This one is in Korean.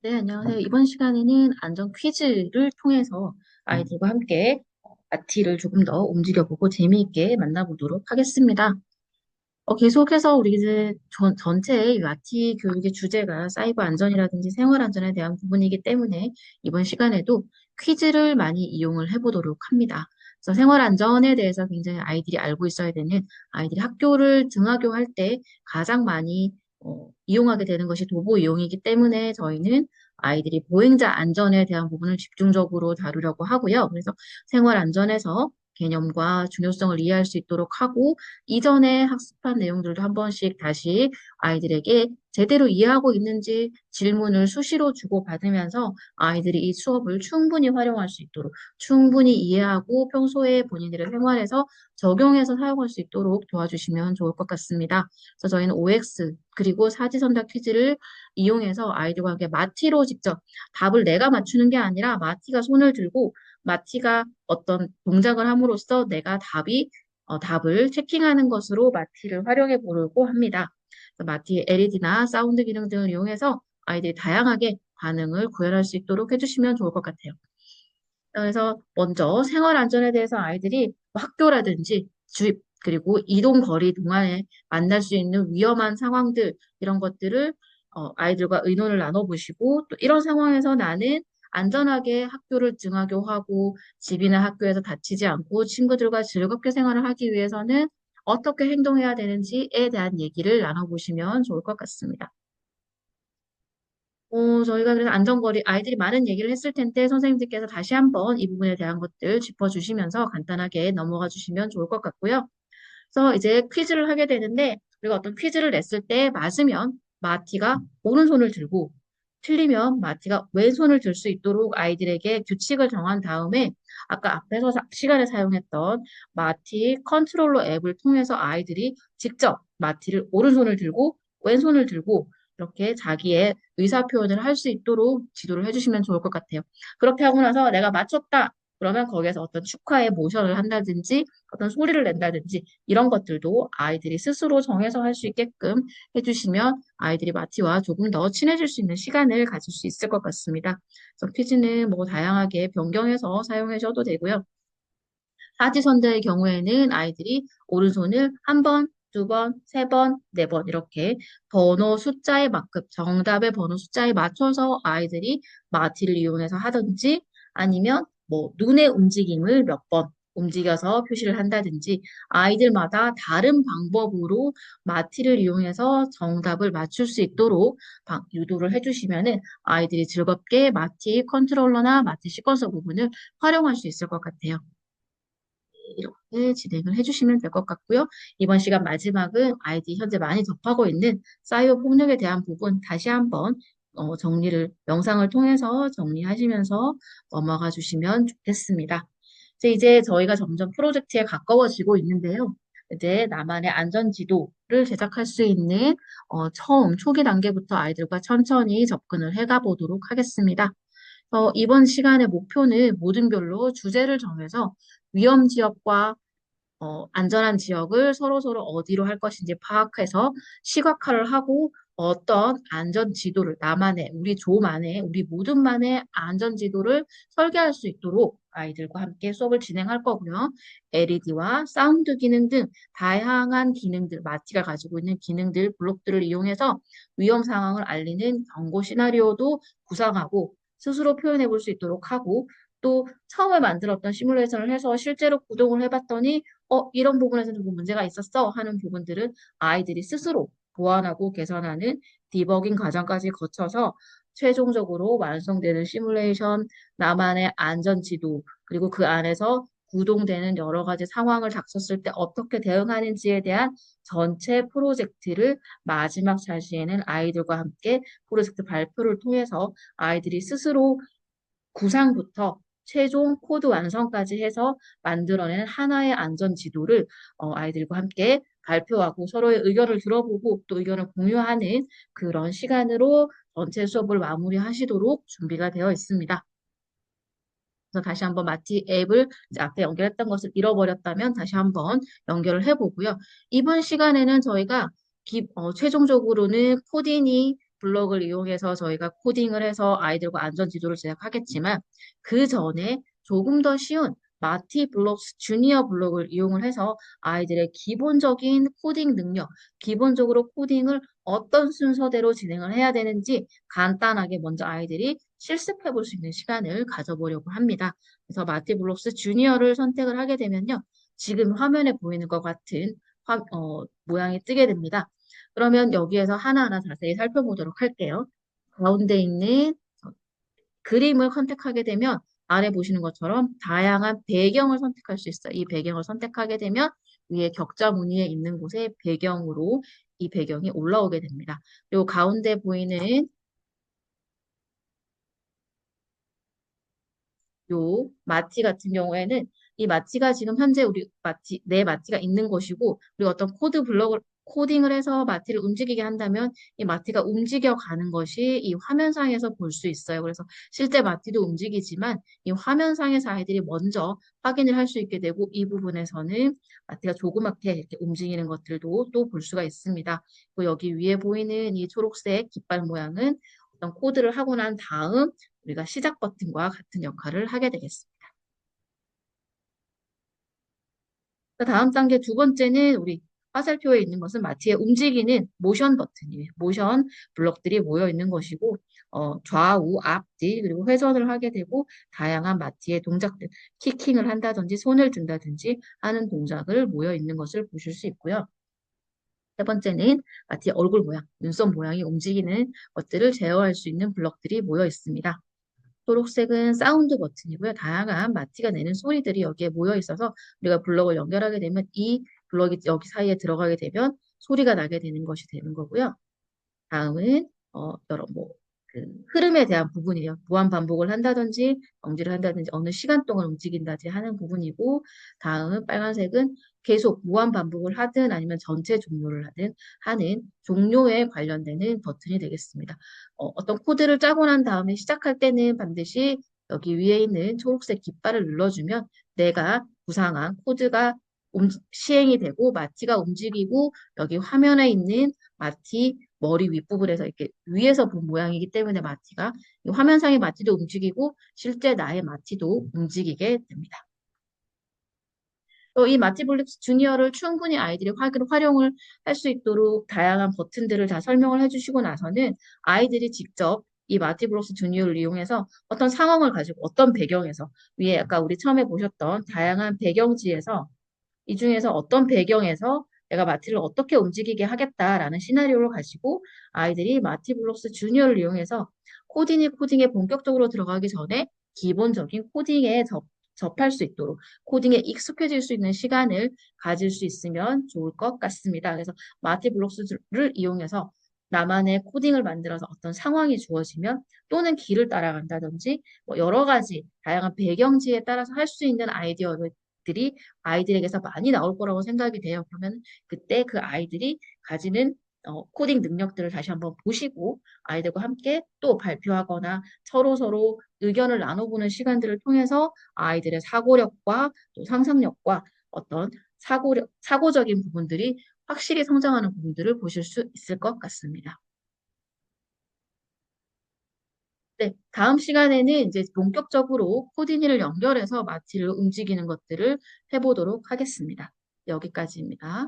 네, 안녕하세요. 이번 시간에는 안전 퀴즈를 통해서 아이들과 함께 마티를 조금 더 움직여보고 재미있게 만나보도록 하겠습니다. 계속해서 우리 이제 전체의 마티 교육의 주제가 사이버 안전이라든지 생활 안전에 대한 부분이기 때문에 이번 시간에도 퀴즈를 많이 이용을 해보도록 합니다. 그래서 생활 안전에 대해서 굉장히 아이들이 알고 있어야 되는 아이들이 학교를 등하교할 때 가장 많이 이용하게 되는 것이 도보 이용이기 때문에 저희는 아이들이 보행자 안전에 대한 부분을 집중적으로 다루려고 하고요. 그래서 생활 안전에서 개념과 중요성을 이해할 수 있도록 하고 이전에 학습한 내용들도 한 번씩 다시 아이들에게 제대로 이해하고 있는지 질문을 수시로 주고받으면서 아이들이 이 수업을 충분히 활용할 수 있도록 충분히 이해하고 평소에 본인들의 생활에서 적용해서 사용할 수 있도록 도와주시면 좋을 것 같습니다. 그래서 저희는 OX 그리고 사지선다 퀴즈를 이용해서 아이들과 함께 마티로 직접 답을 내가 맞추는 게 아니라 마티가 손을 들고 마티가 어떤 동작을 함으로써 내가 답을 체킹하는 것으로 마티를 활용해 보려고 합니다. 그래서 마티의 LED나 사운드 기능 등을 이용해서 아이들이 다양하게 반응을 구현할 수 있도록 해주시면 좋을 것 같아요. 그래서 먼저 생활 안전에 대해서 아이들이 학교라든지 주입 그리고 이동 거리 동안에 만날 수 있는 위험한 상황들 이런 것들을 아이들과 의논을 나눠보시고 또 이런 상황에서 나는 안전하게 학교를 등하교하고 집이나 학교에서 다치지 않고 친구들과 즐겁게 생활을 하기 위해서는 어떻게 행동해야 되는지에 대한 얘기를 나눠보시면 좋을 것 같습니다. 저희가 그래서 안전거리, 아이들이 많은 얘기를 했을 텐데 선생님들께서 다시 한번 이 부분에 대한 것들 짚어주시면서 간단하게 넘어가 주시면 좋을 것 같고요. 그래서 이제 퀴즈를 하게 되는데 우리가 어떤 퀴즈를 냈을 때 맞으면 마티가 오른손을 들고 틀리면 마티가 왼손을 들 수 있도록 아이들에게 규칙을 정한 다음에 아까 앞에서 시간에 사용했던 마티 컨트롤러 앱을 통해서 아이들이 직접 마티를 오른손을 들고 왼손을 들고 이렇게 자기의 의사 표현을 할 수 있도록 지도를 해주시면 좋을 것 같아요. 그렇게 하고 나서 내가 맞췄다. 그러면 거기에서 어떤 축하의 모션을 한다든지 어떤 소리를 낸다든지 이런 것들도 아이들이 스스로 정해서 할 수 있게끔 해주시면 아이들이 마티와 조금 더 친해질 수 있는 시간을 가질 수 있을 것 같습니다. 그래서 퀴즈는 뭐 다양하게 변경해서 사용하셔도 되고요. 사지선다의 경우에는 아이들이 오른손을 한 번, 두 번, 세 번, 네 번 이렇게 번호 숫자의 만큼 정답의 번호 숫자에 맞춰서 아이들이 마티를 이용해서 하든지 아니면 뭐 눈의 움직임을 몇 번 움직여서 표시를 한다든지 아이들마다 다른 방법으로 마티를 이용해서 정답을 맞출 수 있도록 유도를 해주시면은 아이들이 즐겁게 마티 컨트롤러나 마티 시퀀서 부분을 활용할 수 있을 것 같아요. 이렇게 진행을 해주시면 될 것 같고요. 이번 시간 마지막은 아이들이 현재 많이 접하고 있는 사이버 폭력에 대한 부분 다시 한번 영상을 통해서 정리하시면서 넘어가 주시면 좋겠습니다. 이제 저희가 점점 프로젝트에 가까워지고 있는데요. 이제 나만의 안전지도를 제작할 수 있는 처음 초기 단계부터 아이들과 천천히 접근을 해가 보도록 하겠습니다. 이번 시간의 목표는 모든 별로 주제를 정해서 위험 지역과 안전한 지역을 서로서로 어디로 할 것인지 파악해서 시각화를 하고 어떤 안전 지도를 나만의, 우리 조만의, 우리 모든만의 안전 지도를 설계할 수 있도록 아이들과 함께 수업을 진행할 거고요. LED와 사운드 기능 등 다양한 기능들, 마티가 가지고 있는 기능들, 블록들을 이용해서 위험 상황을 알리는 경고 시나리오도 구상하고 스스로 표현해 볼 수 있도록 하고 또 처음에 만들었던 시뮬레이션을 해서 실제로 구동을 해봤더니 이런 부분에서 조금 문제가 있었어 하는 부분들은 아이들이 스스로 보완하고 개선하는 디버깅 과정까지 거쳐서 최종적으로 완성되는 시뮬레이션, 나만의 안전 지도, 그리고 그 안에서 구동되는 여러 가지 상황을 닥쳤을 때 어떻게 대응하는지에 대한 전체 프로젝트를 마지막 차시에는 아이들과 함께 프로젝트 발표를 통해서 아이들이 스스로 구상부터 최종 코드 완성까지 해서 만들어낸 하나의 안전 지도를 아이들과 함께 발표하고 서로의 의견을 들어보고 또 의견을 공유하는 그런 시간으로 전체 수업을 마무리하시도록 준비가 되어 있습니다. 그래서 다시 한번 마티 앱을 이제 앞에 연결했던 것을 잃어버렸다면 다시 한번 연결을 해보고요. 이번 시간에는 저희가 최종적으로는 코딩이 블록을 이용해서 저희가 코딩을 해서 아이들과 안전 지도를 제작하겠지만 그 전에 조금 더 쉬운 마티 블록스 주니어 블록을 이용을 해서 아이들의 기본적인 코딩 능력, 기본적으로 코딩을 어떤 순서대로 진행을 해야 되는지 간단하게 먼저 아이들이 실습해 볼 수 있는 시간을 가져보려고 합니다. 그래서 마티 블록스 주니어를 선택을 하게 되면요. 지금 화면에 보이는 것 같은 모양이 뜨게 됩니다. 그러면 여기에서 하나하나 자세히 살펴보도록 할게요. 가운데 있는 그림을 선택하게 되면 아래 보시는 것처럼 다양한 배경을 선택할 수 있어요. 이 배경을 선택하게 되면 위에 격자 무늬에 있는 곳에 배경으로 이 배경이 올라오게 됩니다. 그리고 가운데 보이는 요 마티 같은 경우에는 이 마티가 지금 현재 우리 마티 내 마티가 있는 곳이고 우리 어떤 코드 블럭을 코딩을 해서 마티를 움직이게 한다면 이 마티가 움직여 가는 것이 이 화면상에서 볼 수 있어요. 그래서 실제 마티도 움직이지만 이 화면상에서 아이들이 먼저 확인을 할 수 있게 되고 이 부분에서는 마티가 조그맣게 이렇게 움직이는 것들도 또 볼 수가 있습니다. 그리고 여기 위에 보이는 이 초록색 깃발 모양은 어떤 코드를 하고 난 다음 우리가 시작 버튼과 같은 역할을 하게 되겠습니다. 다음 단계 두 번째는 우리 화살표에 있는 것은 마티에 움직이는 모션 버튼이에요. 모션 블럭들이 모여 있는 것이고 좌우, 앞뒤 그리고 회전을 하게 되고 다양한 마티의 동작들, 키킹을 한다든지 손을 든다든지 하는 동작을 모여 있는 것을 보실 수 있고요. 세 번째는 마티의 얼굴 모양, 눈썹 모양이 움직이는 것들을 제어할 수 있는 블럭들이 모여 있습니다. 초록색은 사운드 버튼이고요. 다양한 마티가 내는 소리들이 여기에 모여 있어서 우리가 블럭을 연결하게 되면 이 블럭이 여기 사이에 들어가게 되면 소리가 나게 되는 것이 되는 거고요. 다음은 여러 그 흐름에 대한 부분이에요. 무한 반복을 한다든지 정지를 한다든지 어느 시간 동안 움직인다든지 하는 부분이고 다음은 빨간색은 계속 무한 반복을 하든 아니면 전체 종료를 하든 하는 종료에 관련되는 버튼이 되겠습니다. 어떤 코드를 짜고 난 다음에 시작할 때는 반드시 여기 위에 있는 초록색 깃발을 눌러주면 내가 구상한 코드가 시행이 되고 마티가 움직이고 여기 화면에 있는 마티 머리 윗부분에서 이렇게 위에서 본 모양이기 때문에 마티가 이 화면상의 마티도 움직이고 실제 나의 마티도 움직이게 됩니다. 또 이 마티블릭스 주니어를 충분히 아이들이 활용을 할 수 있도록 다양한 버튼들을 다 설명을 해주시고 나서는 아이들이 직접 이 마티블록스 주니어를 이용해서 어떤 상황을 가지고 어떤 배경에서 위에 아까 우리 처음에 보셨던 다양한 배경지에서 이 중에서 어떤 배경에서 내가 마티를 어떻게 움직이게 하겠다라는 시나리오를 가지고 아이들이 마티블록스 주니어를 이용해서 코딩에 본격적으로 들어가기 전에 기본적인 코딩에 접할 수 있도록 코딩에 익숙해질 수 있는 시간을 가질 수 있으면 좋을 것 같습니다. 그래서 마티블록스를 이용해서 나만의 코딩을 만들어서 어떤 상황이 주어지면 또는 길을 따라간다든지 뭐 여러 가지 다양한 배경지에 따라서 할 수 있는 아이디어들이 아이들에게서 많이 나올 거라고 생각이 돼요. 그러면 그때 그 아이들이 가지는 코딩 능력들을 다시 한번 보시고 아이들과 함께 또 발표하거나 서로 의견을 나눠보는 시간들을 통해서 아이들의 사고력과 또 상상력과 어떤 사고적인 부분들이 확실히 성장하는 부분들을 보실 수 있을 것 같습니다. 네, 다음 시간에는 이제 본격적으로 코디니를 연결해서 마티를 움직이는 것들을 해보도록 하겠습니다. 여기까지입니다.